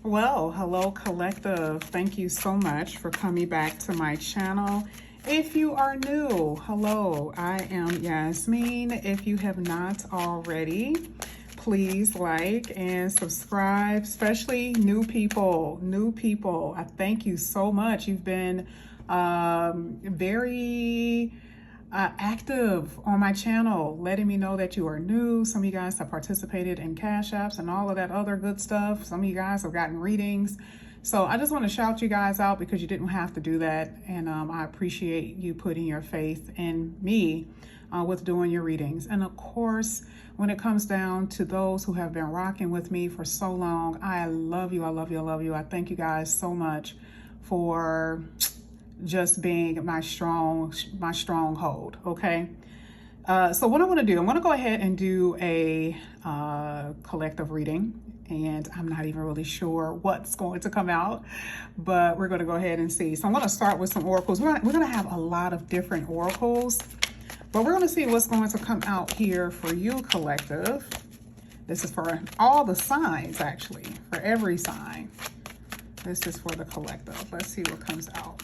Well, hello collective. Thank you so much for coming back to my channel. If you are new, hello, I am Yasmin. If you have not already, please like and subscribe, especially new people. I thank you so much. You've been very active on my channel, letting me know that you are new. Some of you guys have participated in Cash Apps and all of that other good stuff. Some of you guys have gotten readings. So I just want to shout you guys out because you didn't have to do that. And I appreciate you putting your faith in me with doing your readings. And of course, when it comes down to those who have been rocking with me for so long, I love you. I love you. I love you. I thank you guys so much for just being my stronghold. Okay. So what I want to do, I'm going to go ahead and do a collective reading, and I'm not even really sure what's going to come out, but we're going to go ahead and see. So I'm going to start with some oracles. We're going to have a lot of different oracles, but we're going to see what's going to come out here for you, collective. This is for all the signs, actually, for every sign. This is for the collective. Let's see what comes out.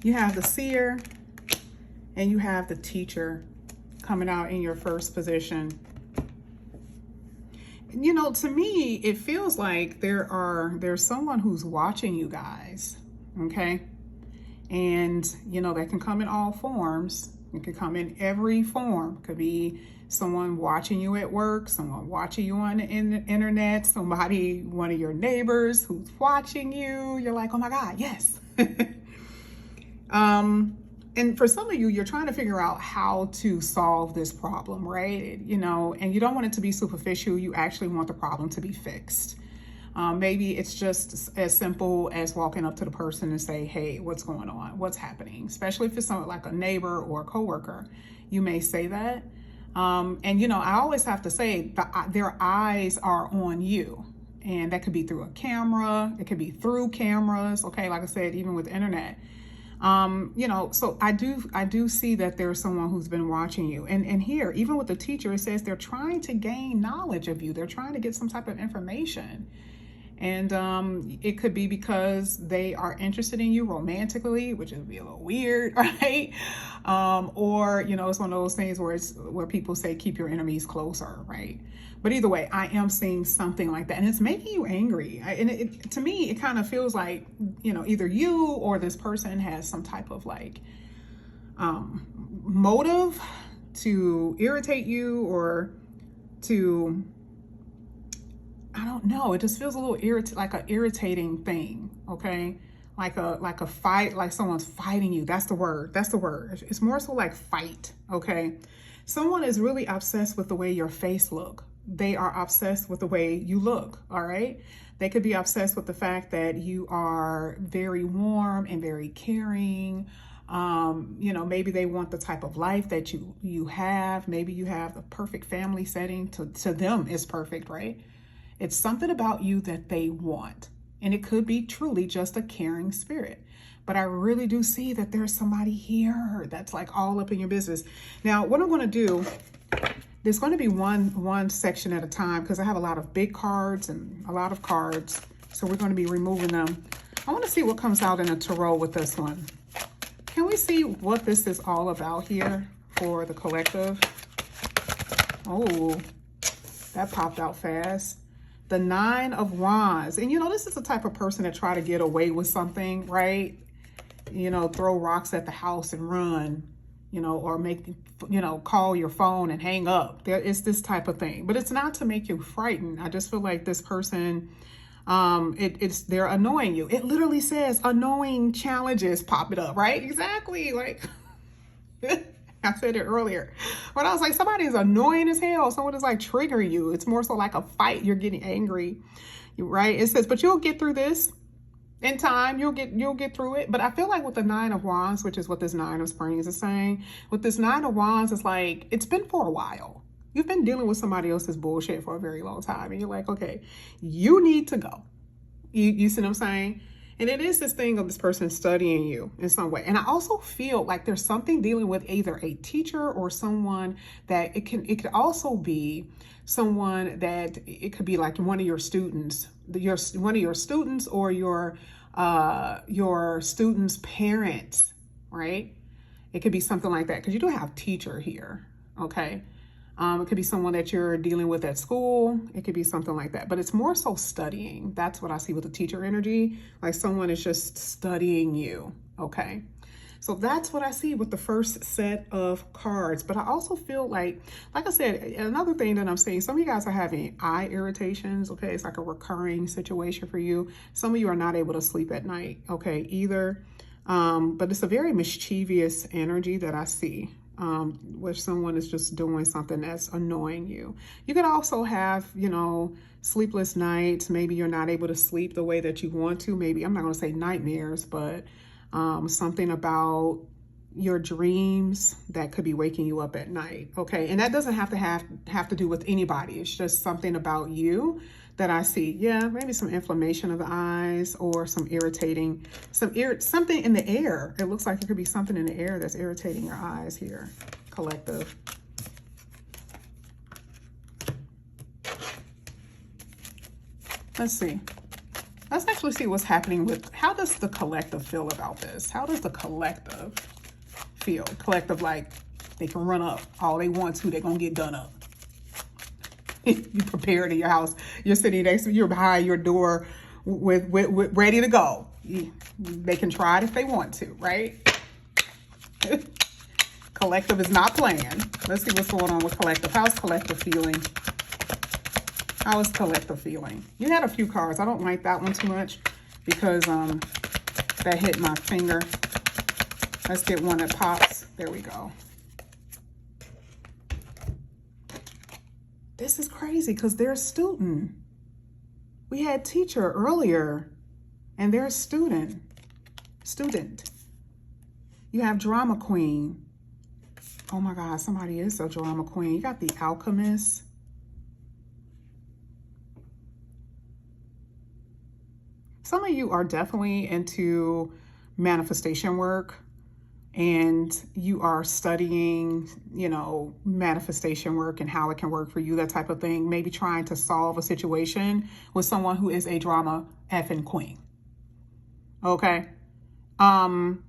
You have the seer and you have the teacher coming out in your first position. You know, to me, it feels like there's someone who's watching you guys, okay? And, you know, that can come in all forms. It could come in every form. It could be someone watching you at work, someone watching you on the internet, somebody, one of your neighbors who's watching you. You're like, oh my God, yes. And for some of you, you're trying to figure out how to solve this problem, right? You know, and you don't want it to be superficial. You actually want the problem to be fixed. Maybe it's just as simple as walking up to the person and say, hey, what's going on? What's happening? Especially if it's someone like a neighbor or a coworker, you may say that. And, you know, I always have to say that their eyes are on you. And that could be through a camera. It could be through cameras. Okay. Like I said, even with the internet. You know, so I do see that there's someone who's been watching you. And here, even with the teacher, it says they're trying to gain knowledge of you. They're trying to get some type of information. And it could be because they are interested in you romantically, which would be a little weird, right? Or, you know, it's one of those things where people say, keep your enemies closer, right? But either way, I am seeing something like that, and it's making you angry. And to me, it kind of feels like, you know, either you or this person has some type of like motive to irritate you or to, I don't know. It just feels a little like an irritating thing. Okay. Like a fight, like someone's fighting you. That's the word. That's the word. It's more so like fight. Okay. Someone is really obsessed with the way your face look. They are obsessed with the way you look. All right. They could be obsessed with the fact that you are very warm and very caring. You know, maybe they want the type of life that you have. Maybe you have the perfect family setting. To them is perfect, right? It's something about you that they want. And it could be truly just a caring spirit. But I really do see that there's somebody here that's like all up in your business. Now, what I'm going to do, there's going to be one section at a time because I have a lot of big cards and a lot of cards. So we're going to be removing them. I want to see what comes out in a tarot with this one. Can we see what this is all about here for the collective? Oh, that popped out fast. The 9 of Wands. And, you know, this is the type of person that try to get away with something, right? You know, throw rocks at the house and run, you know, or make, you know, call your phone and hang up. There is this type of thing, but it's not to make you frightened. I just feel like this person, they're annoying you. It literally says annoying challenges popping up, right? Exactly. Like, I said it earlier, but I was like, somebody is annoying as hell. Someone is like triggering you. It's more so like a fight. You're getting angry, right? It says, but you'll get through this in time. You'll get through it. But I feel like with the 9 of Wands, which is what this 9 of Springs is saying, with this 9 of Wands, it's like, it's been for a while. You've been dealing with somebody else's bullshit for a very long time. And you're like, okay, you need to go. You see what I'm saying? And it is this thing of this person studying you in some way. And I also feel like there's something dealing with either a teacher or someone that it could also be someone that it could be like one of your students, one of your students or your students' parents, right? It could be something like that because you do have teacher here, okay? It could be someone that you're dealing with at school. It could be something like that, but it's more so studying. That's what I see with the teacher energy. Like someone is just studying you, okay? So that's what I see with the first set of cards. But I also feel like I said, another thing that I'm seeing, some of you guys are having eye irritations, okay? It's like a recurring situation for you. Some of you are not able to sleep at night, okay, either. But it's a very mischievous energy that I see, where someone is just doing something that's annoying you. You could also have, sleepless nights. Maybe you're not able to sleep the way that you want to. Maybe, I'm not going to say nightmares, but something about your dreams that could be waking you up at night. Okay. And that doesn't have to do with anybody. It's just something about you that I see. Yeah. Maybe some inflammation of the eyes or some irritating, something in the air. It looks like it could be something in the air that's irritating your eyes here. Collective. Let's see. Let's actually see what's happening with, how does the collective feel about this? How does the collective feel? Collective, like they can run up all they want to, they're going to get done up. You prepared in your house. You're sitting next to, you're behind your door with ready to go. They can try it if they want to, right? Collective is not playing. Let's see what's going on with collective. How's collective feeling? How is collective feeling? You had a few cards. I don't like that one too much because that hit my finger. Let's get one that pops. There we go. This is crazy because they're a student. We had teacher earlier and they're a student. You have drama queen. Oh my God, somebody is a drama queen. You got the alchemist. Some of you are definitely into manifestation work and you are studying, manifestation work and how it can work for you, that type of thing. Maybe trying to solve a situation with someone who is a drama effing queen. Okay. And,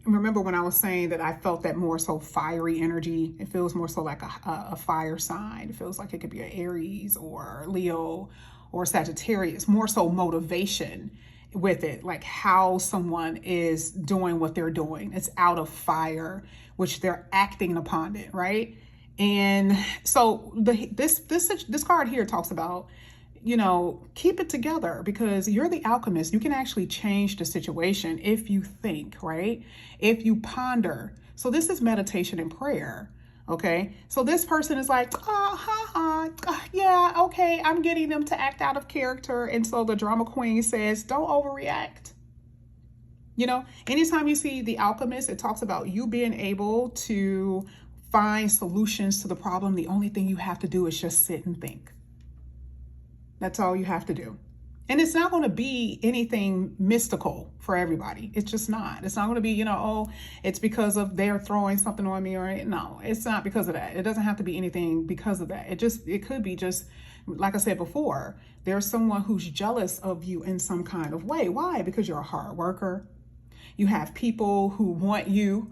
remember when I was saying that I felt that more so fiery energy, it feels more so like a fire sign. It feels like it could be an Aries or Leo or Sagittarius, more so motivation with it, like how someone is doing what they're doing. It's out of fire, which they're acting upon it, right? And so this card here talks about, keep it together because you're the alchemist. You can actually change the situation if you think, right? If you ponder. So this is meditation and prayer. Okay, so this person is like, yeah, okay, I'm getting them to act out of character. And so the drama queen says, don't overreact. Anytime you see the alchemist, it talks about you being able to find solutions to the problem. The only thing you have to do is just sit and think. That's all you have to do. And it's not going to be anything mystical for everybody. It's just not. It's not going to be, it's because of they're throwing something on me or no, it's not because of that. It doesn't have to be anything because of that. It could be just, like I said before, there's someone who's jealous of you in some kind of way. Why? Because you're a hard worker. You have people who want you,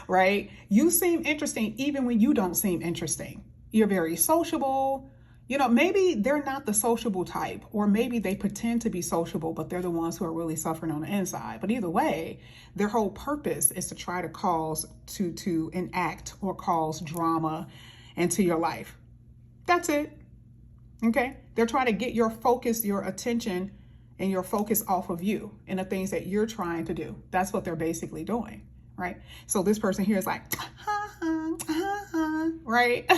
right? You seem interesting even when you don't seem interesting. You're very sociable. Maybe they're not the sociable type, or maybe they pretend to be sociable, but they're the ones who are really suffering on the inside. But either way, their whole purpose is to try to enact or cause drama into your life. That's it. Okay. They're trying to get your focus, your attention, and your focus off of you and the things that you're trying to do. That's what they're basically doing. Right. So this person here is like, right.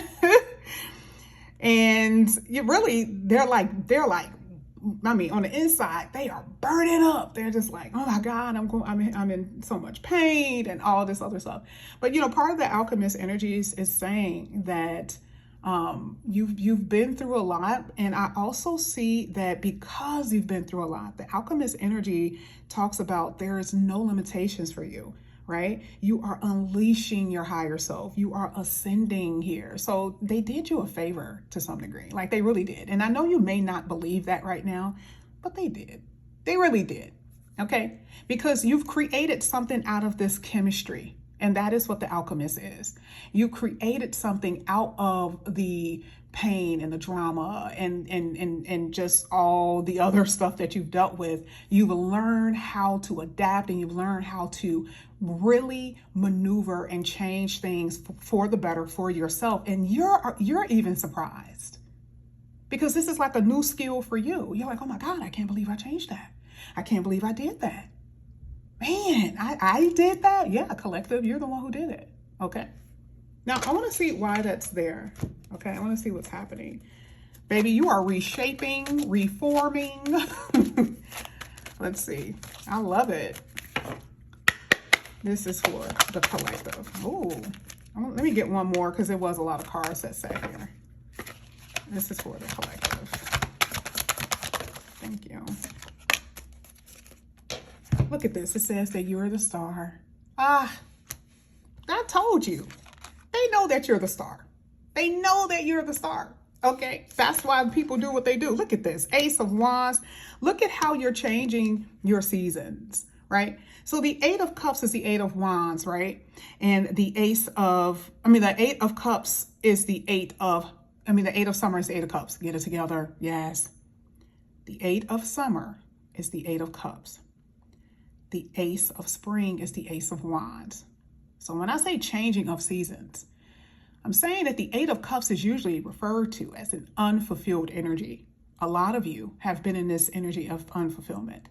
And they're like, on the inside, they are burning up. They're just like, oh my God, I'm in so much pain and all this other stuff. But, part of the alchemist energies is saying that You've been through a lot, and I also see that because you've been through a lot, the alchemist energy talks about there is no limitations for you, right? You are unleashing your higher self. You are ascending here. So they did you a favor to some degree, like they really did. And I know you may not believe that right now, but they did. They really did. Okay, because you've created something out of this chemistry. And that is what the alchemist is. You created something out of the pain and the drama and just all the other stuff that you've dealt with. You've learned how to adapt, and you've learned how to really maneuver and change things for the better for yourself. And you're even surprised, because this is like a new skill for you. You're like, oh my God, I can't believe I changed that. I can't believe I did that. Man, I did that? Yeah, collective, you're the one who did it. Okay. Now, I want to see why that's there. Okay, I want to see what's happening. Baby, you are reshaping, reforming. Let's see. I love it. This is for the collective. Oh, let me get one more, because there was a lot of cards that sat here. This is for the collective. Thank you. Look at this. It says that you're the star. I told you. They know that you're the star. They know that you're the star. Okay. That's why people do what they do. Look at this. Ace of Wands. Look at how you're changing your seasons, right? So the Eight of Cups is the Eight of Wands, right? And the the Eight of Cups is the the Eight of Summer is the Eight of Cups. Get it together. Yes. The Eight of Summer is the Eight of Cups. The Ace of Spring is the Ace of Wands. So when I say changing of seasons, I'm saying that the Eight of Cups is usually referred to as an unfulfilled energy. A lot of you have been in this energy of unfulfillment.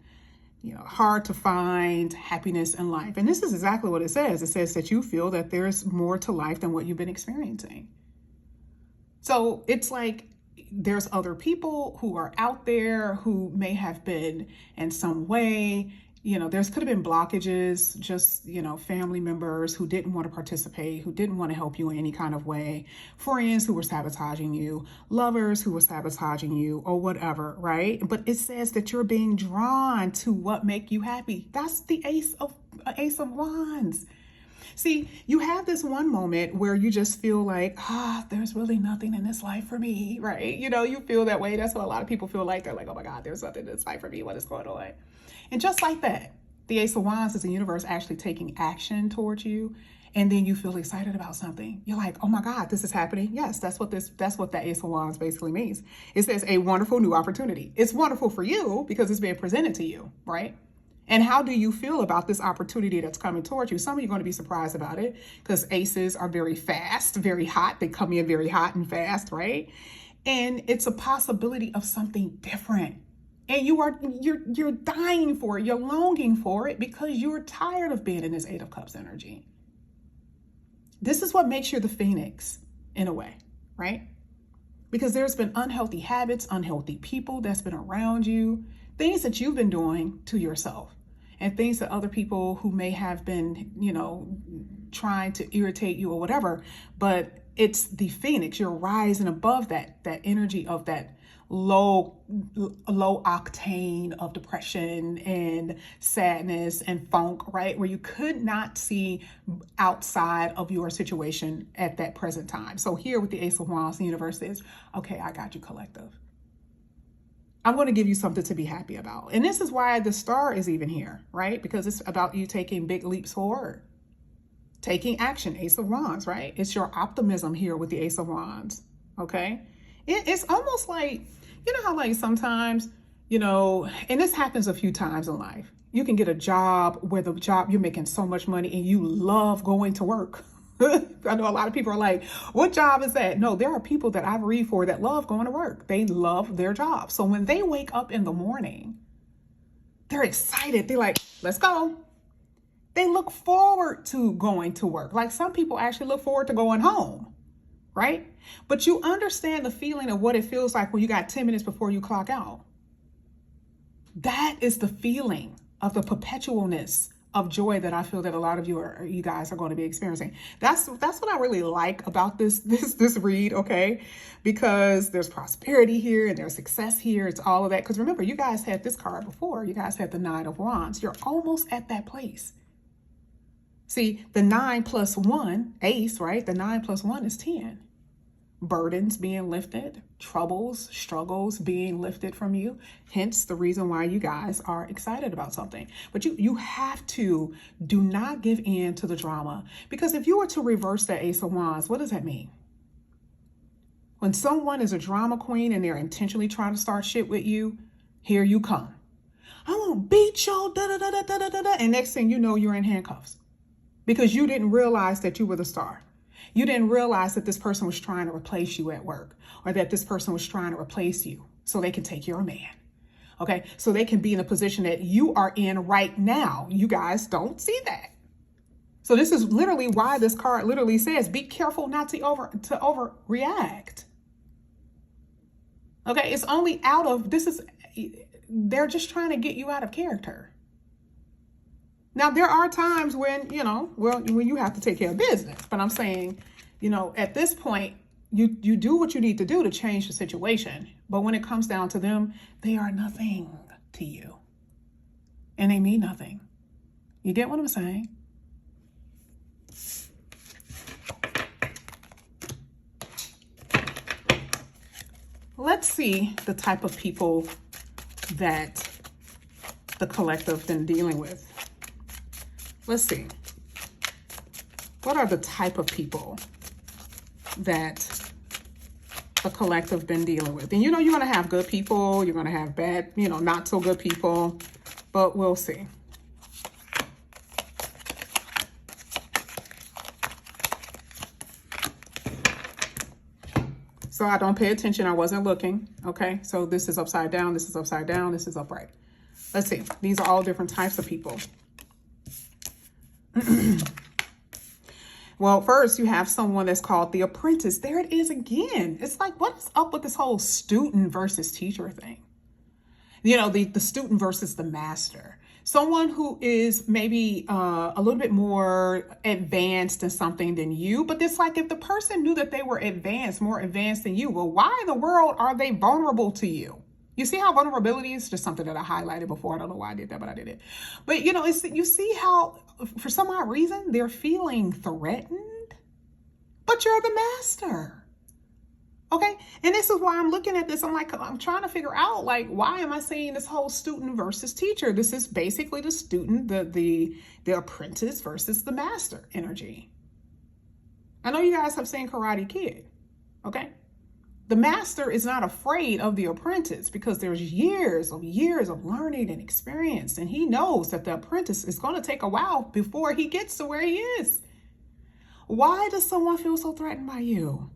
Hard to find happiness in life. And this is exactly what it says. It says that you feel that there's more to life than what you've been experiencing. So it's like there's other people who are out there who may have been in some way, there could have been blockages, just, family members who didn't want to participate, who didn't want to help you in any kind of way, friends who were sabotaging you, lovers who were sabotaging you, or whatever, right? But it says that you're being drawn to what make you happy. That's the Ace of Wands. See, you have this one moment where you just feel like, there's really nothing in this life for me, right? You feel that way. That's what a lot of people feel like. They're like, oh my God, there's nothing in this life for me. What is going on? And just like that, the Ace of Wands is the universe actually taking action towards you. And then you feel excited about something. You're like, oh my God, this is happening. Yes, that's what that Ace of Wands basically means. It says a wonderful new opportunity. It's wonderful for you because it's being presented to you, right? And how do you feel about this opportunity that's coming towards you? Some of you are going to be surprised about it, because aces are very fast, very hot. They come in very hot and fast, right? And it's a possibility of something different. And you're dying for it. You're longing for it because you're tired of being in this Eight of Cups energy. This is what makes you the Phoenix in a way, right? Because there's been unhealthy habits, unhealthy people that's been around you, things that you've been doing to yourself, and things that other people who may have been, trying to irritate you or whatever. But it's the Phoenix. You're rising above that energy of that low octane of depression and sadness and funk, right? Where you could not see outside of your situation at that present time. So here with the Ace of Wands, the universe says, okay, I got you, collective. I'm going to give you something to be happy about. And this is why the star is even here, right? Because it's about you taking big leaps forward, taking action. Ace of Wands, right? It's your optimism here with the Ace of Wands, okay? It's almost like, how like sometimes, and this happens a few times in life. You can get a job where the job, you're making so much money and you love going to work. I know a lot of people are like, what job is that? No, there are people that I've read for that love going to work. They love their job. So when they wake up in the morning, they're excited. They're like, let's go. They look forward to going to work. Like some people actually look forward to going home, right? But you understand the feeling of what it feels like when you got 10 minutes before you clock out. That is the feeling of the perpetualness of joy that I feel that a lot of you guys are going to be experiencing. That's what I really like about this read, okay? Because there's prosperity here and there's success here. It's all of that. Because remember, you guys had this card before. You guys had the 9 of Wands. You're almost at that place. See, the 9 plus 1, ace, right? The 9 plus 1 is 10. Burdens being lifted, troubles, struggles being lifted from you. Hence the reason why you guys are excited about something. But you have to do not give in to the drama. Because if you were to reverse that Ace of Wands, what does that mean? When someone is a drama queen and they're intentionally trying to start shit with you, here you come. I'm gonna beat y'all, da da da da da da da. And next thing you know, you're in handcuffs. Because you didn't realize that you were the star. You didn't realize that this person was trying to replace you at work, or that this person was trying to replace you so they can take your man. Okay, so they can be in a position that you are in right now. You guys don't see that. So this is literally why this card literally says, be careful not to overreact. Okay, it's only they're just trying to get you out of character. Now, there are times when, when you have to take care of business. But I'm saying, at this point, you do what you need to do to change the situation. But when it comes down to them, they are nothing to you. And they mean nothing. You get what I'm saying? Let's see the type of people that the collective been dealing with. Let's see. What are the type of people that the collective been dealing with? And you're going to have good people. You're going to have bad, not so good people. But we'll see. So I don't pay attention. I wasn't looking. Okay. So this is upside down. This is upside down. This is upright. Let's see. These are all different types of people. Well, first you have someone that's called the apprentice. There it is again. It's like, what is up with this whole student versus teacher thing? The student versus the master. Someone who is maybe a little bit more advanced in something than you. But it's like, if the person knew that they were more advanced than you, well, why in the world are they vulnerable to you? You see how vulnerability is just something that I highlighted before. I don't know why I did that, but I did it. But, you see how, for some odd reason, they're feeling threatened, but you're the master. Okay. And this is why I'm looking at this. I'm trying to figure out, why am I saying this whole student versus teacher? This is basically the student, the apprentice versus the master energy. I know you guys have seen Karate Kid. Okay. The master is not afraid of the apprentice because there's years of learning and experience. And he knows that the apprentice is going to take a while before he gets to where he is. Why does someone feel so threatened by you?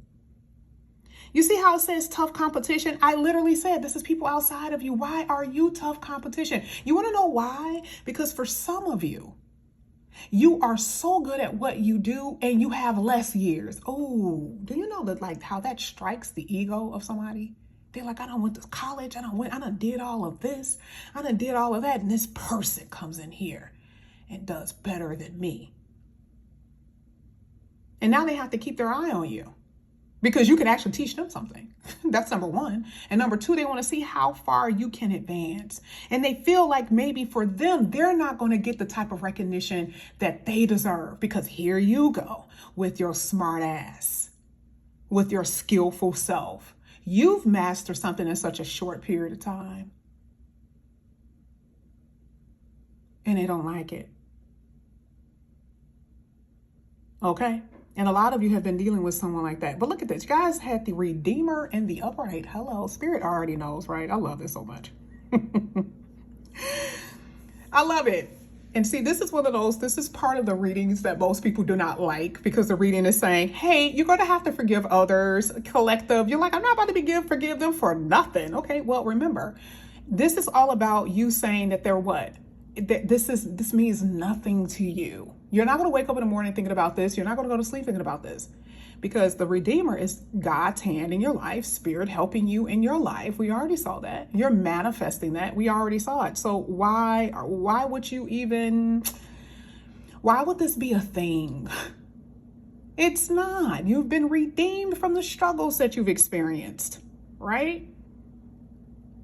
You see how it says tough competition? I literally said this is people outside of you. Why are you tough competition? You want to know why? Because for some of you, you are so good at what you do and you have less years. Oh, do you know that how that strikes the ego of somebody? They're like, I done went to college. I done did all of this. I done did all of that. And this person comes in here and does better than me. And now they have to keep their eye on you because you can actually teach them something. That's number one. And number two, they want to see how far you can advance. And they feel like maybe for them, they're not going to get the type of recognition that they deserve because here you go with your smart ass, with your skillful self. You've mastered something in such a short period of time. And they don't like it. Okay? And a lot of you have been dealing with someone like that. But look at this. You guys had the Redeemer and the Upright. Hello. Spirit already knows, right? I love this so much. I love it. And see, this is this is part of the readings that most people do not like because the reading is saying, hey, you're going to have to forgive others, collective. You're like, I'm not about to forgive them for nothing. Okay, well, remember, this is all about you saying that they're what? This means nothing to you. You're not going to wake up in the morning thinking about this. You're not going to go to sleep thinking about this because the Redeemer is God's hand in your life, Spirit helping you in your life. We already saw that. You're manifesting that. We already saw it. So why would you even Why would this be a thing? It's not. You've been redeemed from the struggles that you've experienced, right?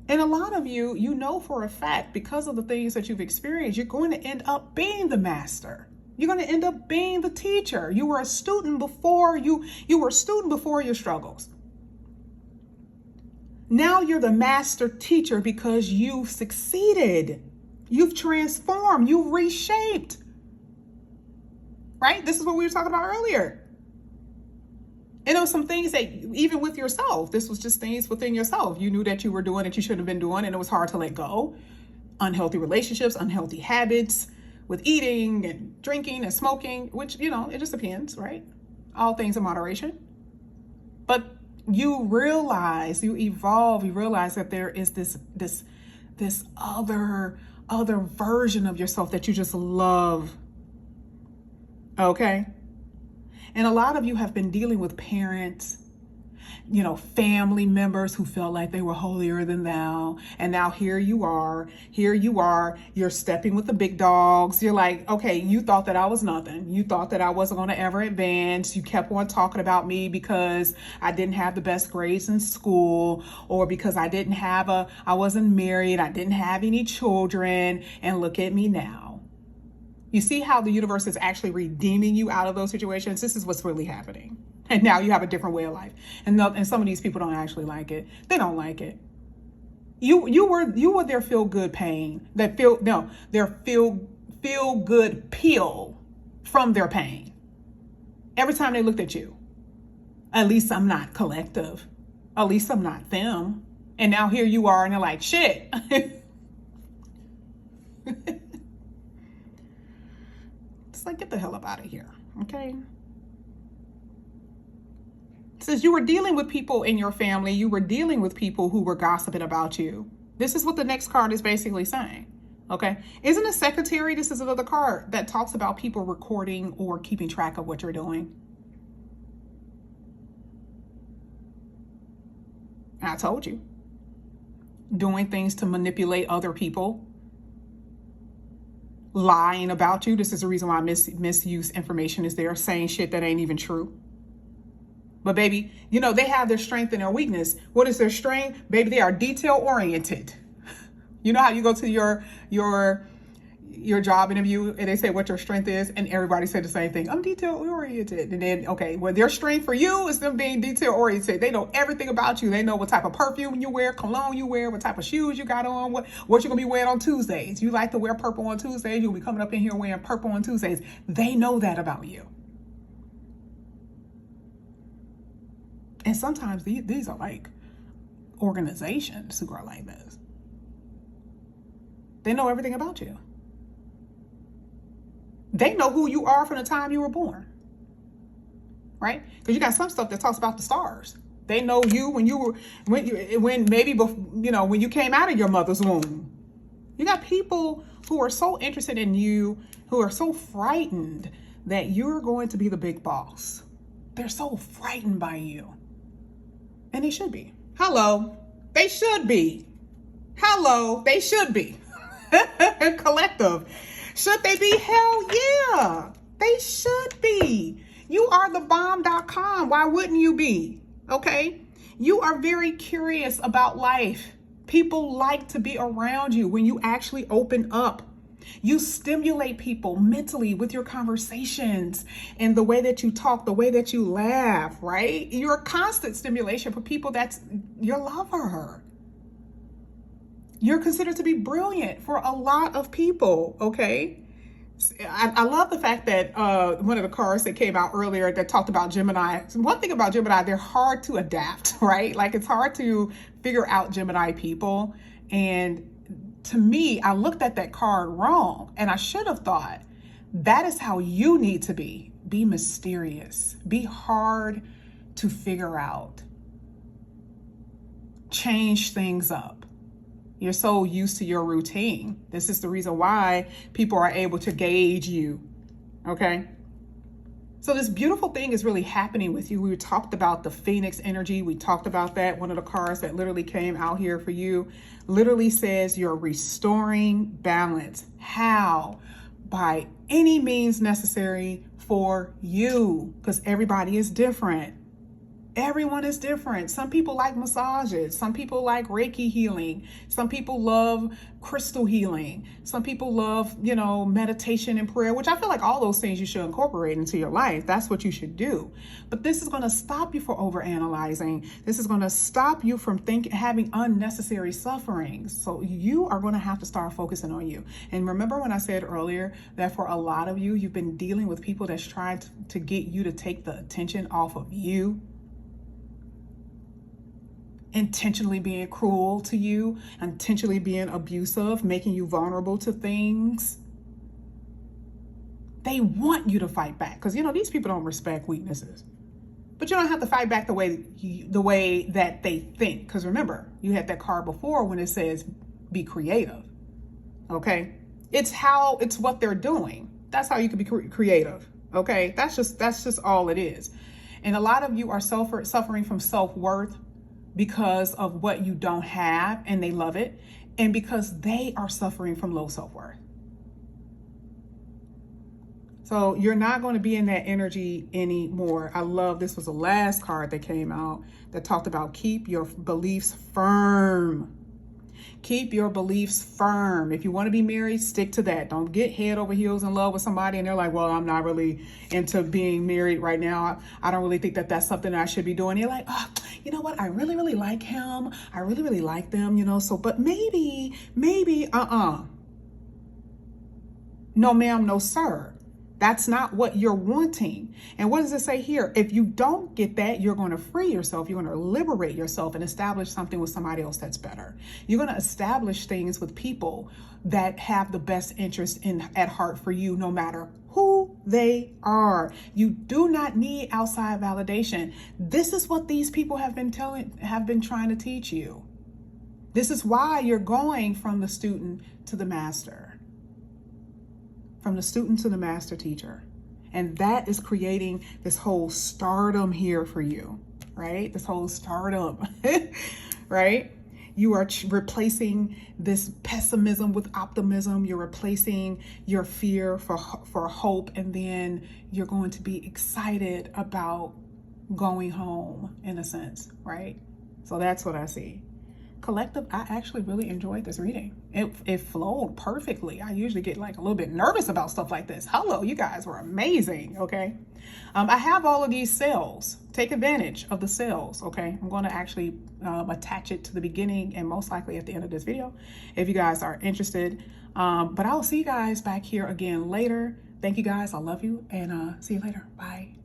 And a lot of you, you know for a fact, because of the things that you've experienced, you're going to end up being the master. You're going to end up being the teacher. You were a student before you were a student before your struggles. Now you're the master teacher because you've succeeded. You've transformed. You've reshaped. Right? This is what we were talking about earlier. And there was some things that even with yourself, this was just things within yourself. You knew that you were doing that you shouldn't have been doing, and it was hard to let go. Unhealthy relationships, unhealthy habits with eating and drinking and smoking, which, it just depends, right? All things in moderation. But you realize, you evolve, you realize that there is this other version of yourself that you just love. Okay? And a lot of you have been dealing with parents, family members who felt like they were holier than thou. And now here you are, you're stepping with the big dogs. You're like, okay, you thought that I was nothing. You thought that I wasn't going to ever advance. You kept on talking about me because I didn't have the best grades in school, or because I wasn't married. I didn't have any children. And look at me now. You see how the universe is actually redeeming you out of those situations? This is what's really happening. And now you have a different way of life. And some of these people don't actually like it. They don't like it. You were their feel good pain. Their feel good pill from their pain. Every time they looked at you. At least I'm not collective. At least I'm not them. And now here you are and they're like, shit. It's like, get the hell up out of here, okay? It says you were dealing with people in your family. You were dealing with people who were gossiping about you. This is what the next card is basically saying, okay? Isn't a secretary, this is another card that talks about people recording or keeping track of what you're doing. I told you. Doing things to manipulate other people. Lying about you. This is the reason why misuse information is there, saying shit that ain't even true. But baby, they have their strength and their weakness. What is their strength? Baby, they are detail oriented. You know how you go to your job interview and they say what your strength is, and everybody said the same thing. I'm detail oriented. And then, okay, well, their strength for you is them being detail oriented. They know everything about you. They know what type of perfume you wear, cologne you wear, what type of shoes you got on, what you're gonna be wearing on Tuesdays. You like to wear purple on Tuesdays, you'll be coming up in here wearing purple on Tuesdays. They know that about you. And sometimes these are like organizations who are like this. They know everything about you. They know who you are from the time you were born, right? Because you got some stuff that talks about the stars. They know you when you came out of your mother's womb. You got people who are so interested in you, who are so frightened that you're going to be the big boss. They're so frightened by you. And they should be. Hello. They should be. Hello. They should be. Collective. Should they be? Hell yeah. They should be. You are the bomb.com. Why wouldn't you be? Okay. You are very curious about life. People like to be around you when you actually open up. You stimulate people mentally with your conversations and the way that you talk, the way that you laugh, right? You're a constant stimulation for people that's your lover. You're considered to be brilliant for a lot of people, okay? I love the fact that one of the cards that came out earlier that talked about Gemini. One thing about Gemini, they're hard to adapt, right? Like it's hard to figure out Gemini people. And to me, I looked at that card wrong, and I should have thought that is how you need to be. Be mysterious. Be hard to figure out. Change things up. You're so used to your routine. This is the reason why people are able to gauge you, okay? So this beautiful thing is really happening with you. We talked about the Phoenix energy. We talked about that. One of the cards that literally came out here for you literally says you're restoring balance. How? by any means necessary for you, because everybody is different. Everyone is different. Some people like massages. Some people like Reiki healing. Some people love crystal healing. Some people love, meditation and prayer, which I feel like all those things you should incorporate into your life. That's what you should do. But this is going to stop you from overanalyzing. This is going to stop you from having unnecessary sufferings. So you are going to have to start focusing on you. And remember when I said earlier that for a lot of you, you've been dealing with people that's trying to get you to take the attention off of you, intentionally being cruel to you, intentionally being abusive, making you vulnerable to things. They want you to fight back because these people don't respect weaknesses. But you don't have to fight back the way that they think. Because remember, you had that card before when it says be creative. Okay, it's what they're doing. That's how you can be creative. Okay, that's just all it is. And a lot of you are suffering from self-worth because of what you don't have, and they love it, and because they are suffering from low self-worth. So you're not going to be in that energy anymore. I love, this was the last card that came out that talked about keep your beliefs firm. Keep your beliefs firm. If you want to be married, stick to that. Don't get head over heels in love with somebody and they're like, well, I'm not really into being married right now. I don't really think that that's something that I should be doing. You're like, oh, you know what? I really, really like him. I really, really like them, so, but maybe, no, ma'am, no, sir. That's not what you're wanting. And what does it say here? If you don't get that, you're going to free yourself. You're going to liberate yourself and establish something with somebody else that's better. You're going to establish things with people that have the best interest at heart for you, no matter who they are. You do not need outside validation. This is what these people have been trying to teach you. This is why you're going from the student to the master. From the student to the master teacher. And that is creating this whole stardom here for you, right? This whole stardom, right? You are replacing this pessimism with optimism. You're replacing your fear for hope. And then you're going to be excited about going home in a sense, right? So that's what I see. Collective, I actually really enjoyed this reading. It flowed perfectly. I usually get like a little bit nervous about stuff like this. Hello, you guys were amazing, okay? I have all of these sales. Take advantage of the sales, okay? I'm going to actually attach it to the beginning and most likely at the end of this video if you guys are interested. But I'll see you guys back here again later. Thank you guys. I love you and see you later. Bye.